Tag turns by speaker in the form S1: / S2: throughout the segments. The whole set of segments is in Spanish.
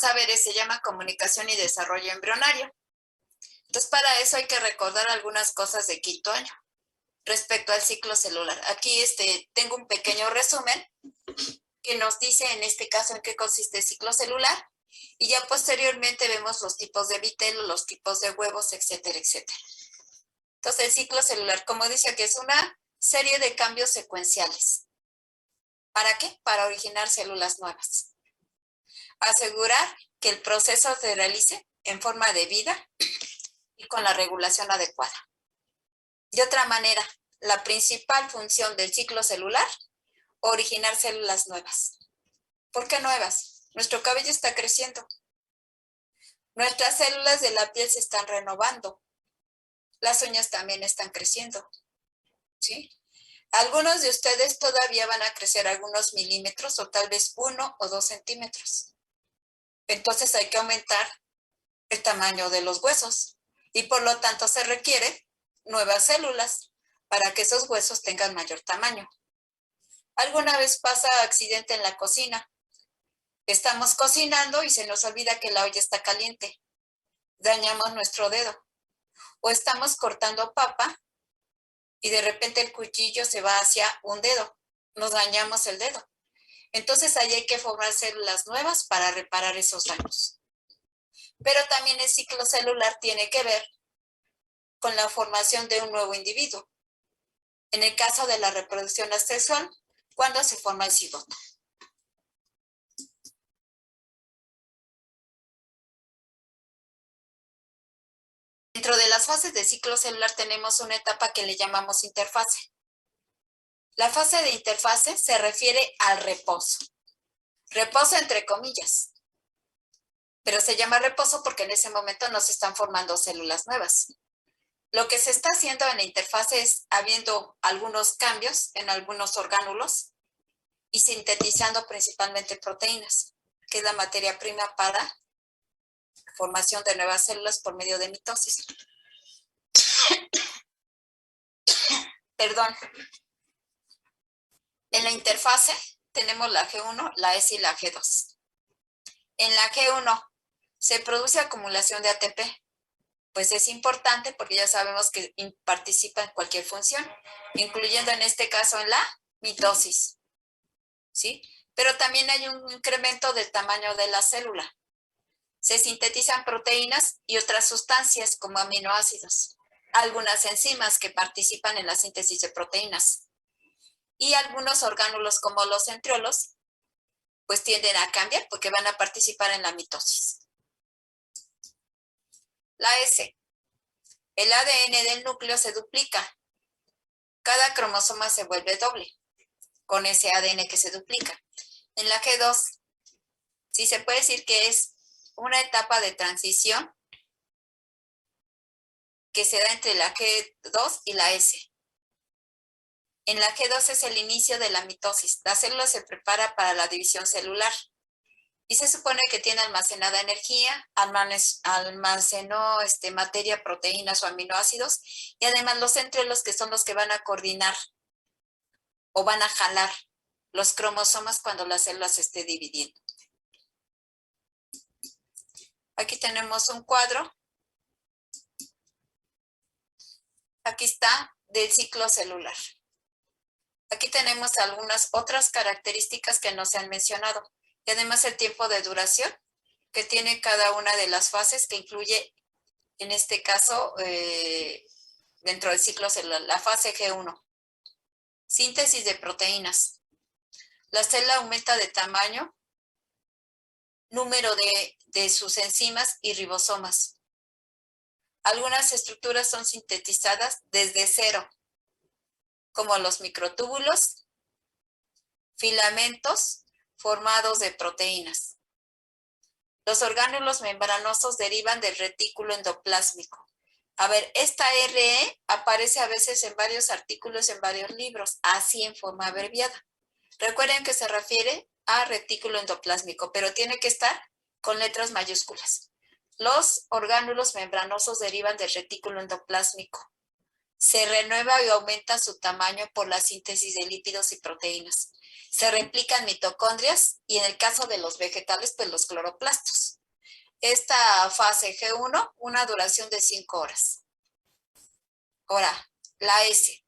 S1: a ver se llama comunicación y desarrollo embrionario. Entonces, para eso hay que recordar algunas cosas de quinto año respecto al ciclo celular. Aquí tengo un pequeño resumen que nos dice en este caso en qué consiste el ciclo celular y ya posteriormente vemos los tipos de vitelo, los tipos de huevos, etcétera, etcétera. Entonces, el ciclo celular, como dice aquí, es una serie de cambios secuenciales. ¿Para qué? Para originar células nuevas. Asegurar que el proceso se realice en forma de vida y con la regulación adecuada. De otra manera, la principal función del ciclo celular, originar células nuevas. ¿Por qué nuevas? Nuestro cabello está creciendo. Nuestras células de la piel se están renovando. Las uñas también están creciendo. ¿Sí? Algunos de ustedes todavía van a crecer algunos milímetros o tal vez 1 o 2 centímetros. Entonces hay que aumentar el tamaño de los huesos y por lo tanto se requieren nuevas células para que esos huesos tengan mayor tamaño. ¿Alguna vez pasa accidente en la cocina? Estamos cocinando y se nos olvida que la olla está caliente. Dañamos nuestro dedo. O estamos cortando papa y de repente el cuchillo se va hacia un dedo. Nos dañamos el dedo. Entonces ahí hay que formar células nuevas para reparar esos daños. Pero también el ciclo celular tiene que ver con la formación de un nuevo individuo. En el caso de la reproducción asexual, cuando se forma el cigoto. Dentro de las fases del ciclo celular tenemos una etapa que le llamamos interfase. La fase de interfase se refiere al reposo. Reposo entre comillas. Pero se llama reposo porque en ese momento no se están formando células nuevas. Lo que se está haciendo en la interfase es habiendo algunos cambios en algunos orgánulos y sintetizando principalmente proteínas, que es la materia prima para formación de nuevas células por medio de mitosis. Perdón. En la interfase tenemos la G1, la S y la G2. En la G1 se produce acumulación de ATP. Pues es importante porque ya sabemos que participa en cualquier función, incluyendo en este caso en la mitosis. ¿Sí? Pero también hay un incremento del tamaño de la célula. Se sintetizan proteínas y otras sustancias como aminoácidos, algunas enzimas que participan en la síntesis de proteínas y algunos orgánulos como los centriolos pues tienden a cambiar porque van a participar en la mitosis. La S. El ADN del núcleo se duplica. Cada cromosoma se vuelve doble con ese ADN que se duplica. En la G2, sí se puede decir que es una etapa de transición que se da entre la G2 y la S. En la G2 es el inicio de la mitosis. La célula se prepara para la división celular y se supone que tiene almacenada energía, almacenó materia, proteínas o aminoácidos y además los centriolos que son los que van a coordinar o van a jalar los cromosomas cuando la célula se esté dividiendo. Aquí tenemos un cuadro. Aquí está del ciclo celular. Aquí tenemos algunas otras características que no se han mencionado. Y además el tiempo de duración que tiene cada una de las fases que incluye, en este caso, dentro del ciclo celular, la fase G1. Síntesis de proteínas. La célula aumenta de tamaño, número de sus enzimas y ribosomas. Algunas estructuras son sintetizadas desde cero, como los microtúbulos, filamentos formados de proteínas. Los orgánulos membranosos derivan del retículo endoplásmico. A ver, esta RE aparece a veces en varios artículos, en varios libros, así en forma abreviada. Recuerden que se refiere a retículo endoplásmico, pero tiene que estar con letras mayúsculas. Los orgánulos membranosos derivan del retículo endoplásmico. Se renueva y aumenta su tamaño por la síntesis de lípidos y proteínas. Se replican mitocondrias y en el caso de los vegetales, pues los cloroplastos. esta fase G1 una duración de 5 horas. Ahora, la S.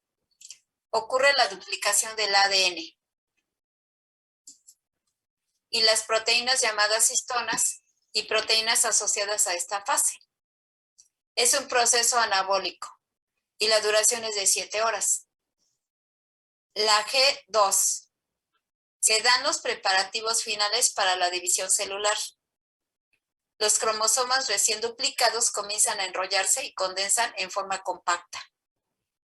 S1: Ocurre la duplicación del ADN. Y las proteínas llamadas histonas y proteínas asociadas a esta fase. Es un proceso anabólico y la duración es de 7 horas. La G2. Se dan los preparativos finales para la división celular. Los cromosomas recién duplicados comienzan a enrollarse y condensan en forma compacta.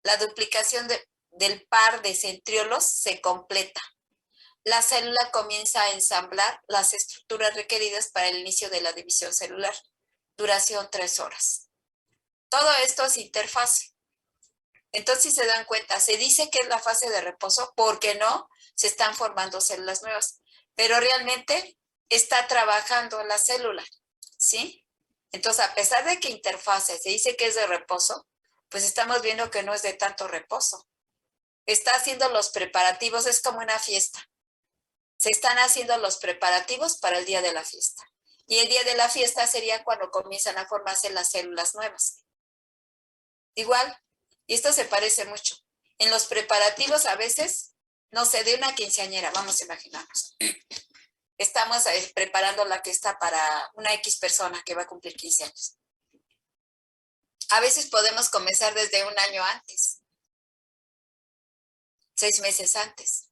S1: La duplicación del par de centriolos se completa. La célula comienza a ensamblar las estructuras requeridas para el inicio de la división celular. Duración 3 horas. Todo esto es interfase. Entonces, si se dan cuenta, se dice que es la fase de reposo porque no se están formando células nuevas, pero realmente está trabajando la célula, ¿sí? Entonces, a pesar de que interfase se dice que es de reposo, pues estamos viendo que no es de tanto reposo. Está haciendo los preparativos, es como una fiesta. Se están haciendo los preparativos para el día de la fiesta. Y el día de la fiesta sería cuando comienzan a formarse las células nuevas. Igual, y esto se parece mucho. En los preparativos a veces, no sé, de una quinceañera, vamos a imaginarnos. Estamos preparando la fiesta para una X persona que va a cumplir 15 años. A veces podemos comenzar desde un año antes, 6 meses antes.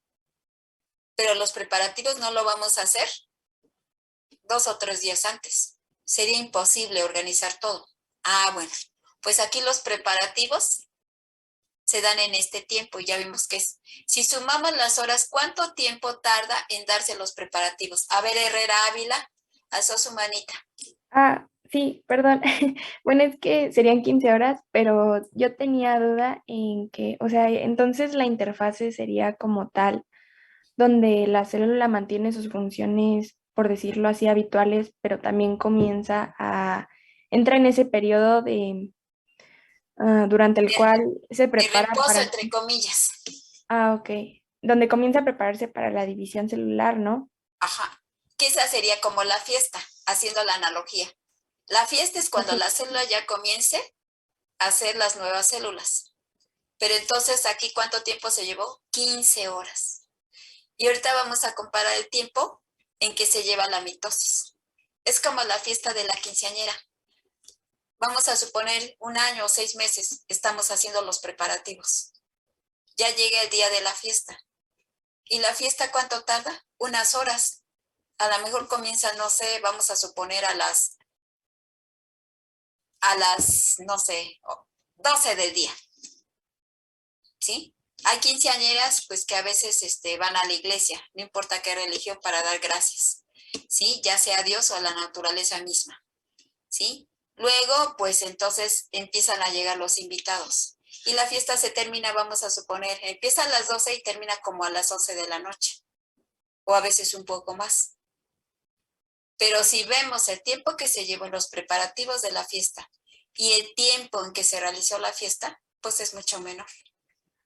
S1: Pero los preparativos no lo vamos a hacer 2 o 3 días antes. Sería imposible organizar todo. Ah, bueno, pues aquí los preparativos se dan en este tiempo y ya vimos que es. Si sumamos las horas, ¿cuánto tiempo tarda en darse los preparativos? A ver, Herrera Ávila, alzó su manita.
S2: Sí, perdón. Bueno, es que serían 15 horas, pero yo tenía duda en que, o sea, entonces la interfase sería como tal, donde la célula mantiene sus funciones, por decirlo así, habituales, pero también entra en ese periodo durante el cual se
S1: De
S2: prepara
S1: reposo,
S2: para,
S1: entre comillas.
S2: ok, donde comienza a prepararse para la división celular, ¿no?
S1: Ajá. Que esa sería como la fiesta, haciendo la analogía. La fiesta es
S2: Ok.
S1: cuando la célula ya comience a hacer las nuevas células. Pero entonces aquí, ¿cuánto tiempo se llevó? 15 horas. Y ahorita vamos a comparar el tiempo en que se lleva la mitosis. Es como la fiesta de la quinceañera. Vamos a suponer un año o 6 meses, estamos haciendo los preparativos. Ya llega el día de la fiesta. ¿Y la fiesta cuánto tarda? Unas horas. A lo mejor comienza, no sé, vamos a suponer no sé, 12 del día, ¿sí? Hay quinceañeras, pues, que a veces van a la iglesia, no importa qué religión, para dar gracias, ¿sí? Ya sea a Dios o a la naturaleza misma, ¿sí? Luego, pues, entonces empiezan a llegar los invitados. Y la fiesta se termina, vamos a suponer, empieza a las 12 y termina como a las 11 de la noche, o a veces un poco más. Pero si vemos el tiempo que se llevó en los preparativos de la fiesta y el tiempo en que se realizó la fiesta, pues es mucho menor.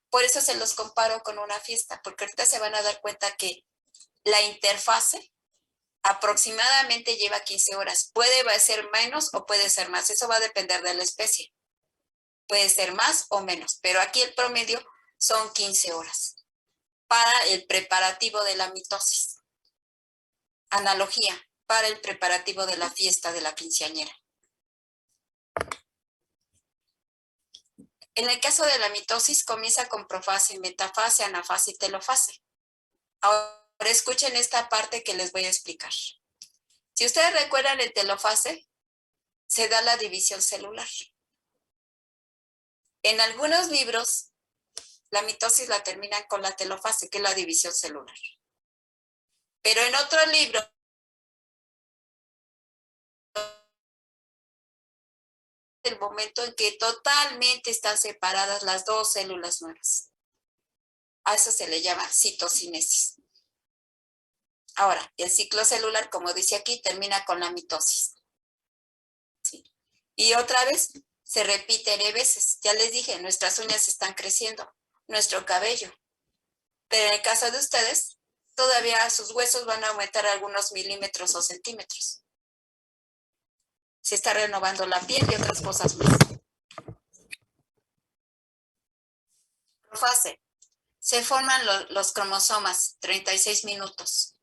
S1: Por eso se los comparo con una fiesta, porque ahorita se van a dar cuenta que la interfase aproximadamente lleva 15 horas. Puede ser menos o puede ser más. Eso va a depender de la especie. Puede ser más o menos, pero aquí el promedio son 15 horas para el preparativo de la mitosis. Analogía, para el preparativo de la fiesta de la quinceañera. En el caso de la mitosis comienza con profase, metafase, anafase y telofase. Ahora escuchen esta parte que les voy a explicar. Si ustedes recuerdan el telofase, se da la división celular. En algunos libros, la mitosis la terminan con la telofase, que es la división celular. Pero en otro libro, el momento en que totalmente están separadas las dos células nuevas. A eso se le llama citocinesis. Ahora, el ciclo celular, como dice aquí, termina con la mitosis. ¿Sí? Y otra vez se repite N veces. Ya les dije, nuestras uñas están creciendo, nuestro cabello. Pero en el caso de ustedes, todavía sus huesos van a aumentar algunos milímetros o centímetros. se está renovando la piel y otras cosas más. Profase. Se forman los cromosomas, 36 minutos.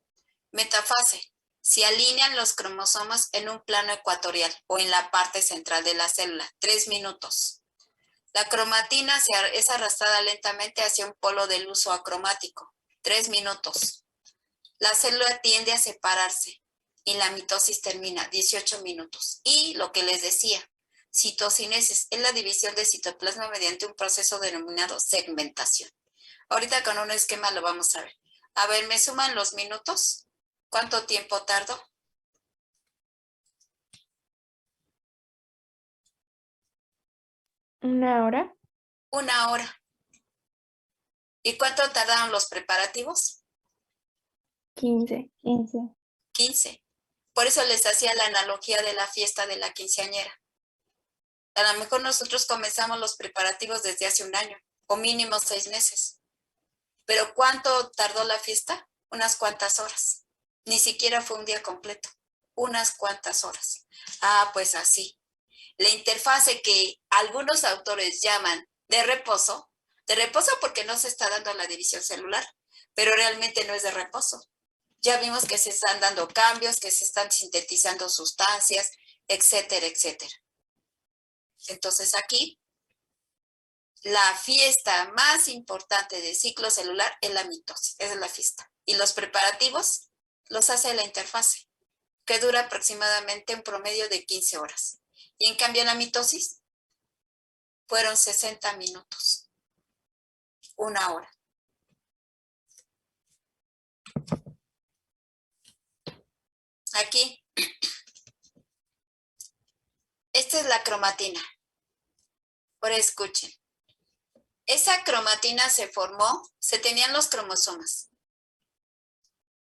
S1: Metafase. Se alinean los cromosomas en un plano ecuatorial o en la parte central de la célula, 3 minutos. La cromatina es arrastrada lentamente hacia un polo de luz o acromático, 3 minutos. La célula tiende a separarse y la mitosis termina, 18 minutos. Y lo que les decía, citocinesis es la división de citoplasma mediante un proceso denominado segmentación. Ahorita con un esquema lo vamos a ver. A ver, ¿me suman los minutos? ¿Cuánto tiempo tardó?
S2: ¿Una hora?
S1: 1 hora. ¿Y cuánto tardaron los preparativos?
S2: 15.
S1: 15. Por eso les hacía la analogía de la fiesta de la quinceañera. A lo mejor nosotros comenzamos los preparativos desde hace 1 año, o mínimo 6 meses. ¿Pero cuánto tardó la fiesta? Unas cuantas horas. Ni siquiera fue un día completo. Unas cuantas horas. Ah, pues así. La interfase que algunos autores llaman de reposo porque no se está dando la división celular, pero realmente no es de reposo. Ya vimos que se están dando cambios, que se están sintetizando sustancias, etcétera, etcétera. Entonces aquí, la fiesta más importante del ciclo celular es la mitosis, esa es la fiesta. Y los preparativos los hace la interfase, que dura aproximadamente un promedio de 15 horas. Y en cambio la mitosis fueron 60 minutos, 1 hora. Aquí, esta es la cromatina. Ahora escuchen. Esa cromatina se formó, se tenían los cromosomas.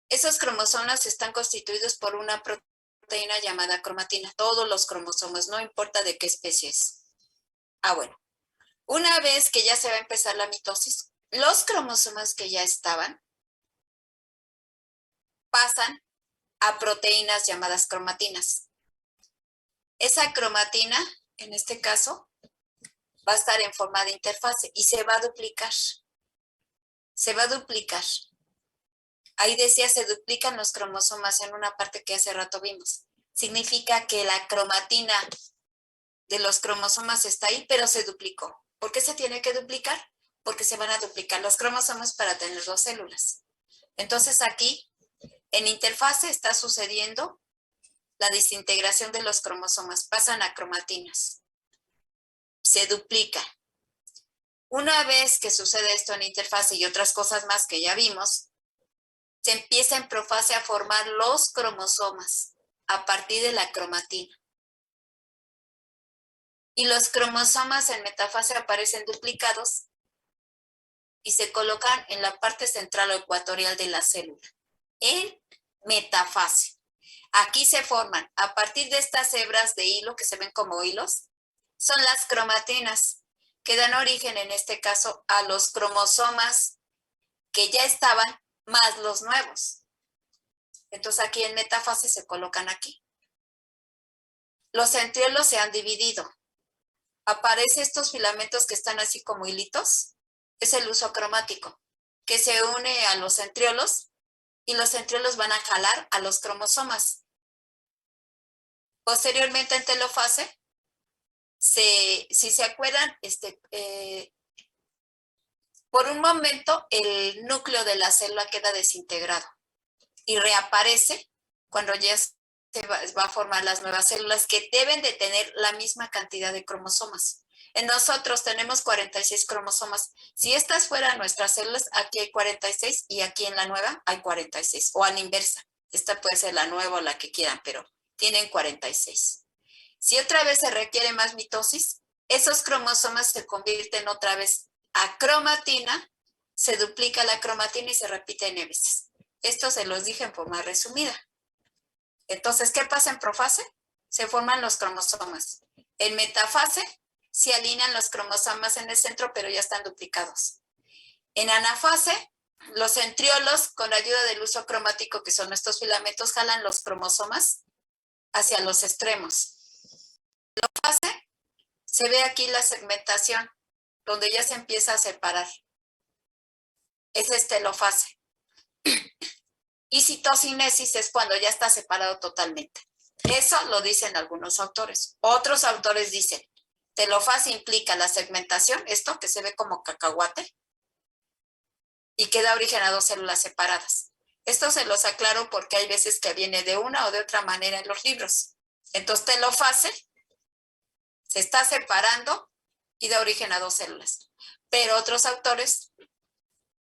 S1: Esos cromosomas están constituidos por una proteína llamada cromatina. Todos los cromosomas, no importa de qué especie es. Ah, bueno. Una vez que ya se va a empezar la mitosis, los cromosomas que ya estaban pasan a proteínas llamadas cromatinas. Esa cromatina, en este caso, va a estar en forma de interfase y se va a duplicar. Se va a duplicar. Ahí decía, se duplican los cromosomas en una parte que hace rato vimos. Significa que la cromatina de los cromosomas está ahí, pero se duplicó. ¿Por qué se tiene que duplicar? Porque se van a duplicar los cromosomas para tener 2 células. Entonces aquí, en interfase, está sucediendo la desintegración de los cromosomas. Pasan a cromatinas. Se duplica. Una vez que sucede esto en interfase y otras cosas más que ya vimos, se empieza en profase a formar los cromosomas a partir de la cromatina. Y los cromosomas en metafase aparecen duplicados y se colocan en la parte central o ecuatorial de la célula, en metafase. Aquí se forman, a partir de estas hebras de hilo que se ven como hilos, son las cromatinas, que dan origen en este caso a los cromosomas que ya estaban más los nuevos. Entonces aquí en metafase se colocan aquí. Los centriolos se han dividido. Aparecen estos filamentos que están así como hilitos. Es el uso cromático, que se une a los centriolos y los centriolos van a jalar a los cromosomas. Posteriormente en telofase, si se acuerdan, por un momento el núcleo de la célula queda desintegrado y reaparece cuando ya se va a formar las nuevas células que deben de tener la misma cantidad de cromosomas. En nosotros tenemos 46 cromosomas. Si estas fueran nuestras células, aquí hay 46 y aquí en la nueva hay 46, o a la inversa. Esta puede ser la nueva o la que quieran, pero tienen 46. Si otra vez se requiere más mitosis, esos cromosomas se convierten otra vez a cromatina, se duplica la cromatina y se repite N veces. Esto se los dije en forma resumida. Entonces, ¿qué pasa en profase? Se forman los cromosomas. En metafase se alinean los cromosomas en el centro, pero ya están duplicados. En anafase, los centriolos, con ayuda del uso cromático, que son estos filamentos, jalan los cromosomas hacia los extremos. Telofase, se ve aquí la segmentación, donde ya se empieza a separar. Esa es telofase. Y citocinesis es cuando ya está separado totalmente. Eso lo dicen algunos autores. Otros autores dicen, telofase implica la segmentación, esto que se ve como cacahuate, y que da origen a dos células separadas. Esto se los aclaro porque hay veces que viene de una o de otra manera en los libros. Entonces, telofase se está separando y da origen a dos células. Pero otros autores,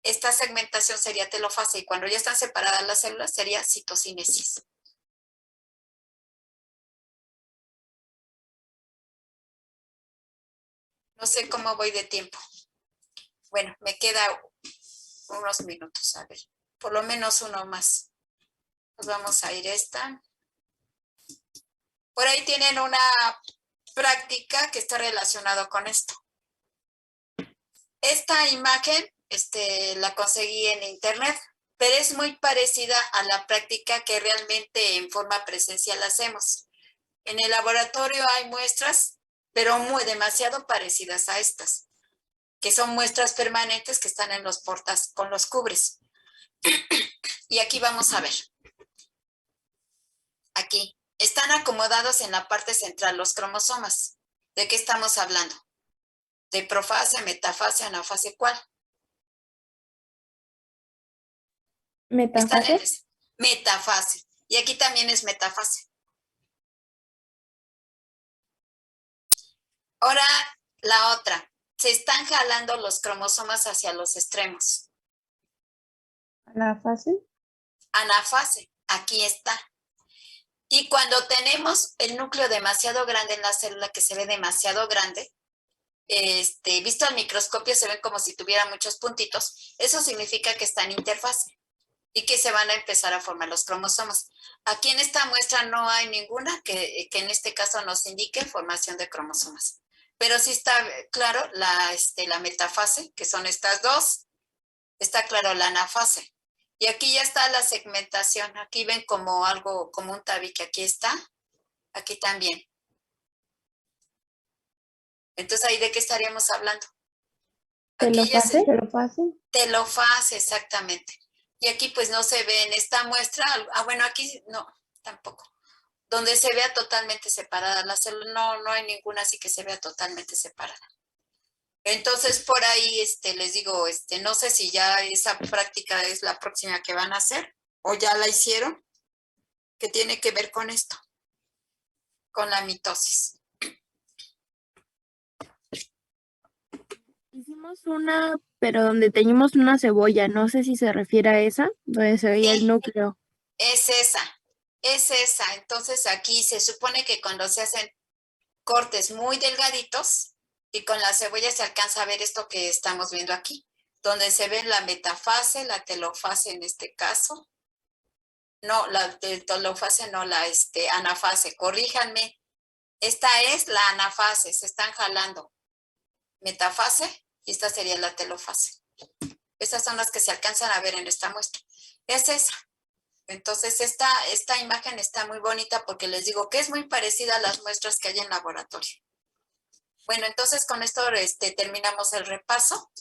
S1: esta segmentación sería telofase y cuando ya están separadas las células sería citocinesis. No sé cómo voy de tiempo. Bueno, me queda unos minutos, a ver, por lo menos uno más. Nos vamos a ir a esta. Por ahí tienen una práctica que está relacionada con esto. Esta imagen la conseguí en internet, pero es muy parecida a la práctica que realmente en forma presencial hacemos. En el laboratorio hay muestras, pero demasiado parecidas a estas, que son muestras permanentes que están en los portas con los cubres. Y aquí vamos a ver. Aquí. Están acomodados en la parte central los cromosomas. ¿De qué estamos hablando? ¿De profase, metafase, anafase? ¿Cuál?
S2: ¿Metafase?
S1: Están en metafase. Y aquí también es metafase. Ahora, la otra. Se están jalando los cromosomas hacia los extremos.
S2: ¿Anafase?
S1: Anafase. Aquí está. Y cuando tenemos el núcleo demasiado grande en la célula, que se ve demasiado grande, visto al microscopio se ven como si tuviera muchos puntitos, eso significa que está en interfase y que se van a empezar a formar los cromosomas. Aquí en esta muestra no hay ninguna que en este caso nos indique formación de cromosomas. Pero sí está claro la metafase, que son estas dos, está claro la anafase. Y aquí ya está la segmentación. Aquí ven como algo, como un tabique. Aquí está. Aquí también. Entonces, ¿ahí de qué estaríamos hablando? Aquí ya
S2: ¿Telofase? ¿Telofase?
S1: telofase, exactamente. Y aquí pues no se ve en esta muestra. Bueno, aquí no, tampoco. Donde se vea totalmente separada la célula. No hay ninguna así que se vea totalmente separada. Entonces, por ahí les digo, no sé si ya esa práctica es la próxima que van a hacer o ya la hicieron, que tiene que ver con esto, con la mitosis.
S3: Hicimos una, pero donde teníamos una cebolla, no sé si se refiere a esa, donde se veía el núcleo.
S1: Es esa. Entonces aquí se supone que cuando se hacen cortes muy delgaditos y con la cebolla se alcanza a ver esto que estamos viendo aquí, donde se ve la metafase, la telofase en este caso. No, la telofase no, la anafase, corríjanme. Esta es la anafase, se están jalando. Metafase y esta sería la telofase. Estas son las que se alcanzan a ver en esta muestra. Es esa. Entonces, esta imagen está muy bonita porque les digo que es muy parecida a las muestras que hay en laboratorio. Bueno, entonces con esto terminamos el repaso.